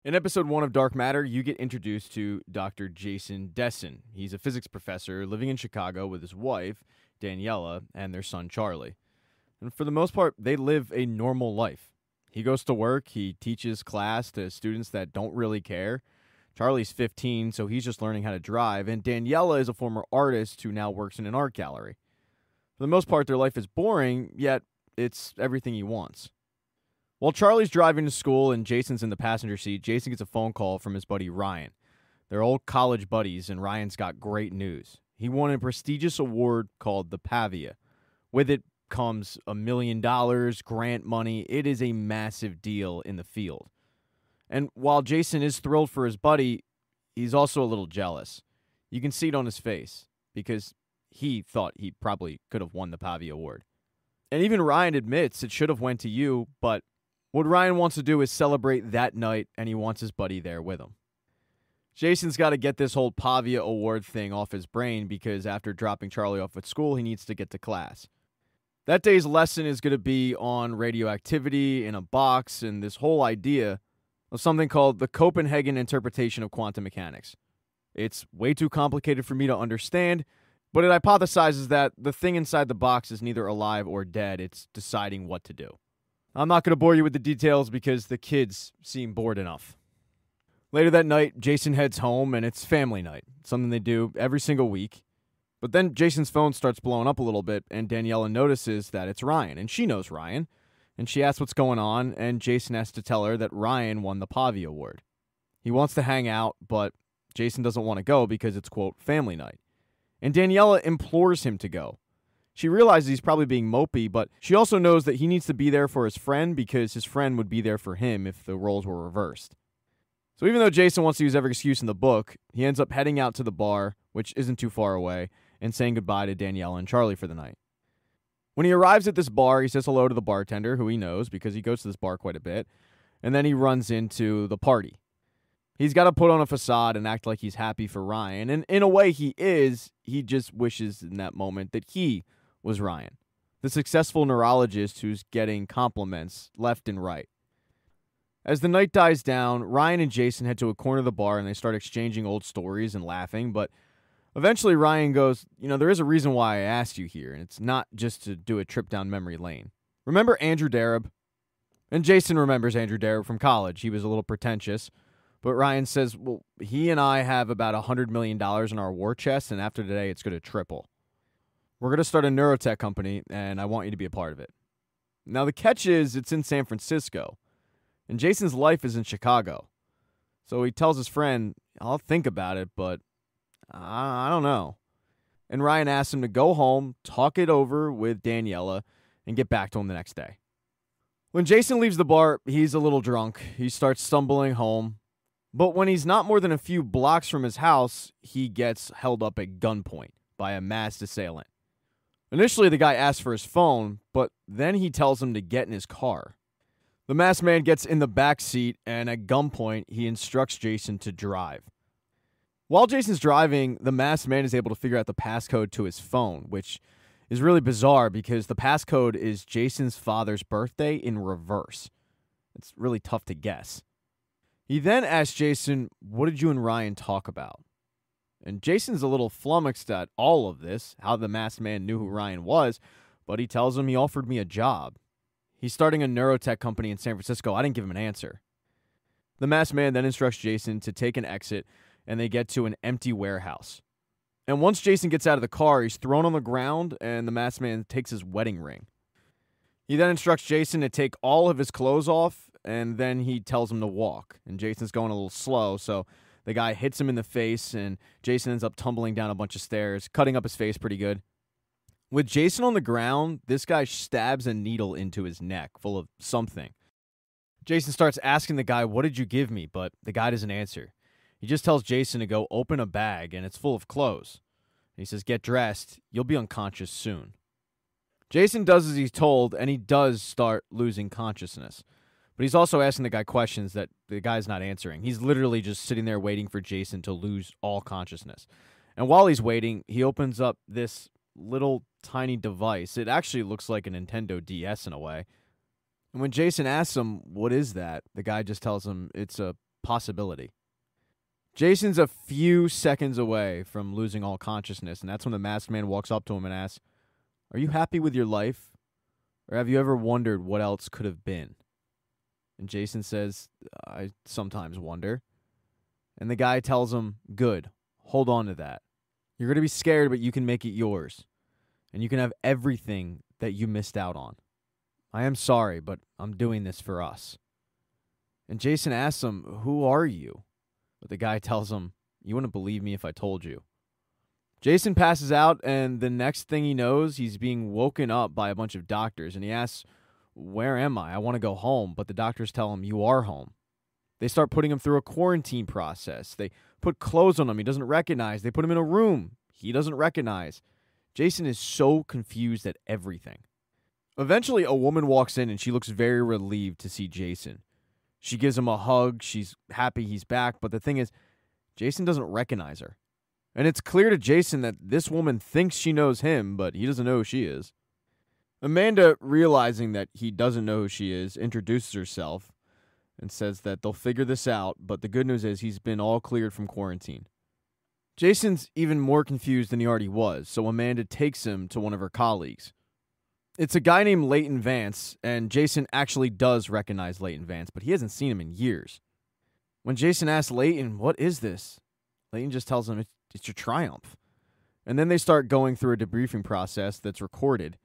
In episode 1 of Dark Matter, you get introduced to Dr. Jason Dessen. He's a physics professor living in Chicago with his wife, Daniela, and their son, Charlie. And for the most part, they live a normal life. He goes to work, he teaches class to students that don't really care. Charlie's 15, so he's just learning how to drive, and Daniela is a former artist who now works in an art gallery. For the most part, their life is boring, yet it's everything he wants. While Charlie's driving to school and Jason's in the passenger seat, Jason gets a phone call from his buddy Ryan. They're old college buddies, and Ryan's got great news. He won a prestigious award called the Pavia. With it comes $1 million, grant money. It is a massive deal in the field. And while Jason is thrilled for his buddy, he's also a little jealous. You can see it on his face, because he thought he probably could have won the Pavia award. And even Ryan admits it should have went to you, but what Ryan wants to do is celebrate that night, and he wants his buddy there with him. Jason's got to get this whole Pavia award thing off his brain because after dropping Charlie off at school, he needs to get to class. That day's lesson is going to be on radioactivity in a box and this whole idea of something called the Copenhagen interpretation of quantum mechanics. It's way too complicated for me to understand, but it hypothesizes that the thing inside the box is neither alive or dead. It's deciding what to do. I'm not going to bore you with the details because the kids seem bored enough. Later that night, Jason heads home, and it's family night, something they do every single week. But then Jason's phone starts blowing up a little bit, and Daniela notices that it's Ryan, and she knows Ryan. And she asks what's going on, and Jason has to tell her that Ryan won the Pavia award. He wants to hang out, but Jason doesn't want to go because it's, quote, family night. And Daniela implores him to go. She realizes he's probably being mopey, but she also knows that he needs to be there for his friend because his friend would be there for him if the roles were reversed. So even though Jason wants to use every excuse in the book, he ends up heading out to the bar, which isn't too far away, and saying goodbye to Daniela and Charlie for the night. When he arrives at this bar, he says hello to the bartender, who he knows because he goes to this bar quite a bit, and then he runs into the party. He's got to put on a facade and act like he's happy for Ryan, and in a way he is. He just wishes in that moment that he was Ryan, the successful neurologist who's getting compliments left and right. As the night dies down, Ryan and Jason head to a corner of the bar and they start exchanging old stories and laughing, but eventually Ryan goes, there is a reason why I asked you here, and it's not just to do a trip down memory lane. Remember Andrew Darab? And Jason remembers Andrew Darab from college. He was a little pretentious, but Ryan says, well, he and I have about $100 million in our war chest, and after today it's going to triple. We're going to start a neurotech company, and I want you to be a part of it. Now, the catch is it's in San Francisco, and Jason's life is in Chicago. So he tells his friend, I'll think about it, but I don't know. And Ryan asks him to go home, talk it over with Daniela, and get back to him the next day. When Jason leaves the bar, he's a little drunk. He starts stumbling home. But when he's not more than a few blocks from his house, he gets held up at gunpoint by a masked assailant. Initially, the guy asks for his phone, but then he tells him to get in his car. The masked man gets in the back seat, and at gunpoint, he instructs Jason to drive. While Jason's driving, the masked man is able to figure out the passcode to his phone, which is really bizarre because the passcode is Jason's father's birthday in reverse. It's really tough to guess. He then asks Jason, what did you and Ryan talk about? And Jason's a little flummoxed at all of this, how the masked man knew who Ryan was, but he tells him he offered me a job. He's starting a neurotech company in San Francisco. I didn't give him an answer. The masked man then instructs Jason to take an exit, and they get to an empty warehouse. And once Jason gets out of the car, he's thrown on the ground, and the masked man takes his wedding ring. He then instructs Jason to take all of his clothes off, and then he tells him to walk. And Jason's going a little slow, so the guy hits him in the face, and Jason ends up tumbling down a bunch of stairs, cutting up his face pretty good. With Jason on the ground, this guy stabs a needle into his neck, full of something. Jason starts asking the guy, what did you give me? But the guy doesn't answer. He just tells Jason to go open a bag, and it's full of clothes. And he says, get dressed. You'll be unconscious soon. Jason does as he's told, and he does start losing consciousness. But he's also asking the guy questions that the guy's not answering. He's literally just sitting there waiting for Jason to lose all consciousness. And while he's waiting, he opens up this little tiny device. It actually looks like a Nintendo DS in a way. And when Jason asks him, what is that? The guy just tells him it's a possibility. Jason's a few seconds away from losing all consciousness, and that's when the masked man walks up to him and asks, "Are you happy with your life? Or have you ever wondered what else could have been?" And Jason says, "I sometimes wonder." And the guy tells him, "Good. Hold on to that. You're going to be scared, but you can make it yours. And you can have everything that you missed out on. I am sorry, but I'm doing this for us." And Jason asks him, "Who are you?" But the guy tells him, "You wouldn't believe me if I told you." Jason passes out, and the next thing he knows, he's being woken up by a bunch of doctors. And he asks, "Where am I? I want to go home." But the doctors tell him, "You are home." They start putting him through a quarantine process. They put clothes on him he doesn't recognize. They put him in a room he doesn't recognize. Jason is so confused at everything. Eventually, a woman walks in, and she looks very relieved to see Jason. She gives him a hug. She's happy he's back. But the thing is, Jason doesn't recognize her. And it's clear to Jason that this woman thinks she knows him, but he doesn't know who she is. Amanda, realizing that he doesn't know who she is, introduces herself and says that they'll figure this out, but the good news is he's been all cleared from quarantine. Jason's even more confused than he already was, so Amanda takes him to one of her colleagues. It's a guy named Leighton Vance, and Jason actually does recognize Leighton Vance, but he hasn't seen him in years. When Jason asks Leighton, "What is this?" Leighton just tells him it's your triumph. And then they start going through a debriefing process that's recorded.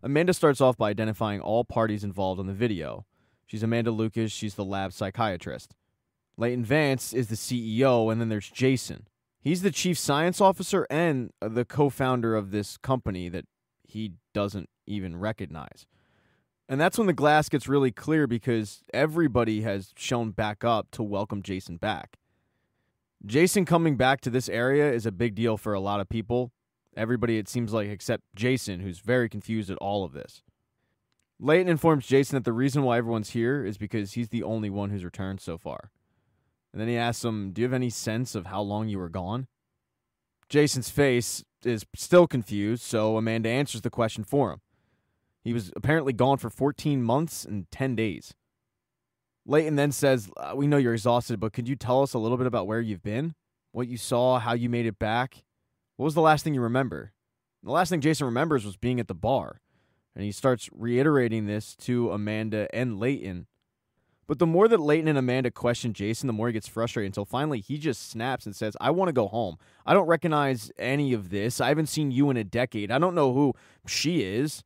Amanda starts off by identifying all parties involved in the video. She's Amanda Lucas, she's the lab psychiatrist. Leighton Vance is the CEO, and then there's Jason. He's the chief science officer and the co-founder of this company that he doesn't even recognize. And that's when the glass gets really clear because everybody has shown back up to welcome Jason back. Jason coming back to this area is a big deal for a lot of people. Everybody, it seems like, except Jason, who's very confused at all of this. Leighton informs Jason that the reason why everyone's here is because he's the only one who's returned so far. And then he asks him, "Do you have any sense of how long you were gone?" Jason's face is still confused, so Amanda answers the question for him. He was apparently gone for 14 months and 10 days. Leighton then says, "We know you're exhausted, but could you tell us a little bit about where you've been? What you saw, how you made it back? What was the last thing you remember?" The last thing Jason remembers was being at the bar. And he starts reiterating this to Amanda and Leighton. But the more that Leighton and Amanda question Jason, the more he gets frustrated until finally he just snaps and says, "I want to go home. I don't recognize any of this. I haven't seen you in a decade. I don't know who she is."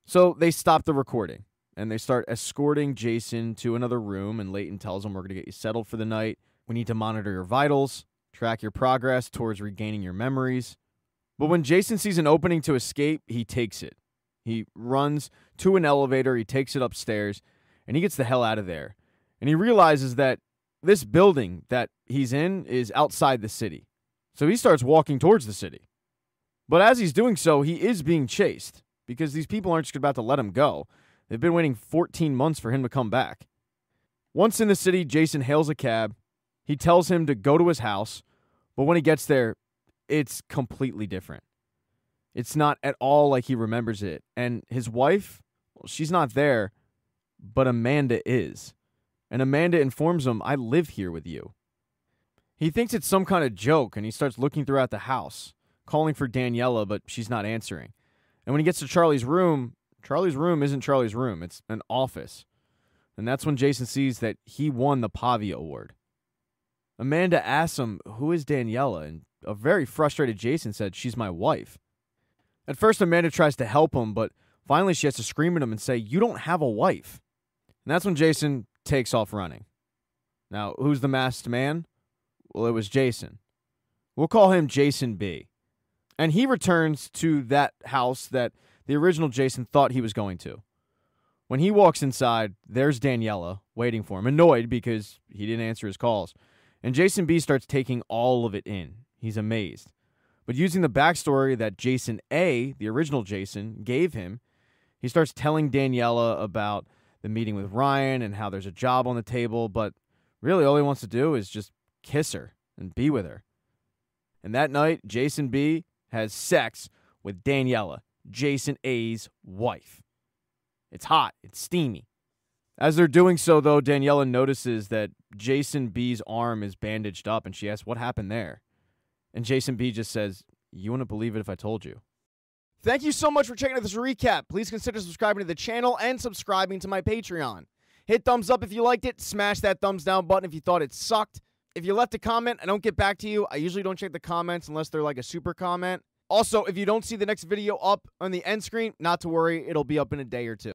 So they stop the recording. And they start escorting Jason to another room, and Leighton tells him, "We're going to get you settled for the night. We need to monitor your vitals, track your progress towards regaining your memories." But when Jason sees an opening to escape, he takes it. He runs to an elevator, he takes it upstairs, and he gets the hell out of there. And he realizes that this building that he's in is outside the city. So he starts walking towards the city. But as he's doing so, he is being chased because these people aren't just about to let him go. They've been waiting 14 months for him to come back. Once in the city, Jason hails a cab. He tells him to go to his house, but when he gets there, it's completely different. It's not at all like he remembers it. And his wife, well, she's not there, but Amanda is. And Amanda informs him, "I live here with you." He thinks it's some kind of joke, and he starts looking throughout the house, calling for Daniela, but she's not answering. And when he gets to Charlie's room isn't Charlie's room. It's an office. And that's when Jason sees that he won the Pavia Award. Amanda asks him, "Who is Daniela?" And a very frustrated Jason said, "She's my wife." At first, Amanda tries to help him, but finally she has to scream at him and say, "You don't have a wife." And that's when Jason takes off running. Now, who's the masked man? Well, it was Jason. We'll call him Jason B. And he returns to that house that the original Jason thought he was going to. When he walks inside, there's Daniela waiting for him, annoyed because he didn't answer his calls. And Jason B starts taking all of it in. He's amazed. But using the backstory that Jason A, the original Jason, gave him, he starts telling Daniela about the meeting with Ryan and how there's a job on the table, but really all he wants to do is just kiss her and be with her. And that night, Jason B has sex with Daniela, Jason A's wife. It's hot. It's steamy. As they're doing so, though, Daniela notices that Jason B's arm is bandaged up, and she asks, what happened there? And Jason B just says, you wouldn't believe it if I told you. Thank you so much for checking out this recap. Please consider subscribing to the channel and subscribing to my Patreon. Hit thumbs up if you liked it. Smash that thumbs down button if you thought it sucked. If you left a comment, I don't get back to you. I usually don't check the comments unless they're like a super comment. Also, if you don't see the next video up on the end screen, not to worry, it'll be up in a day or two.